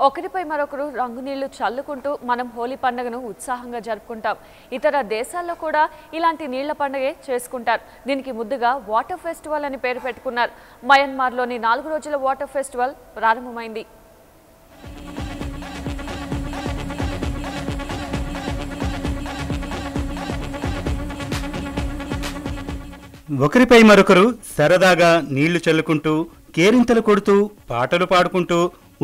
ఒకరిపై మరొకరు రంగునీళ్లు చల్లుకుంటూ మనం హోలీ పండుగను ఉత్సాహంగా జరుపుకుంటాం. ఇతర దేశాల్లో కూడా ఇలాంటి నీళ్ల పండుగే చేసుకుంటారు. దీనికి ముద్దుగా వాటర్ ఫెస్టివల్ అని పేరు పెట్టుకున్నారు. మయన్మార్లోని 4 రోజుల వాటర్ ఫెస్టివల్ ప్రారంభమైంది. ఒకరిపై మరొకరు సరదాగా నీళ్లు చల్లుకుంటూ కేరింతలు కొడుతూ పాటలు పాడుకుంటూ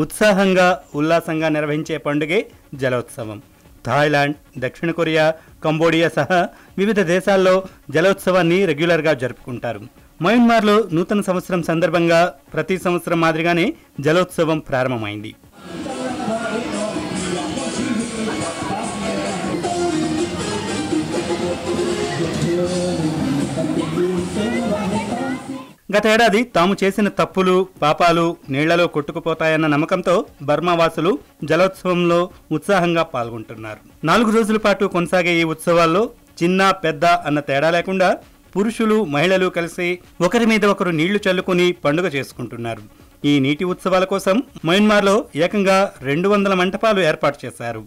ఉత్సాహంగా ఉల్లాసంగా నిర్వహించే పండుగే జలోత్సవం. థాయిలాండ్, దక్షిణ కొరియా, కంబోడియా సహా వివిధ దేశాల్లో జలోత్సవాన్ని రెగ్యులర్గా జరుపుకుంటారు. మయన్మార్లో నూతన సంవత్సరం సందర్భంగా ప్రతి సంవత్సరం మాదిరిగానే జలోత్సవం ప్రారంభమైంది. గతేడాది తాము చేసిన తప్పులు పాపాలు నీళ్లలో కొట్టుకుపోతాయన్న నమ్మకంతో బర్మావాసులు జలోత్సవంలో ఉత్సాహంగా పాల్గొంటున్నారు. 4 రోజుల పాటు కొనసాగే ఈ ఉత్సవాల్లో చిన్న పెద్ద అన్న తేడా లేకుండా పురుషులు మహిళలు కలిసి ఒకరి మీద ఒకరు నీళ్లు చల్లుకుని పండుగ చేసుకుంటున్నారు. ఈ నీటి ఉత్సవాల కోసం మయన్మార్లో ఏకంగా 200 మంటపాలు ఏర్పాటు చేశారు.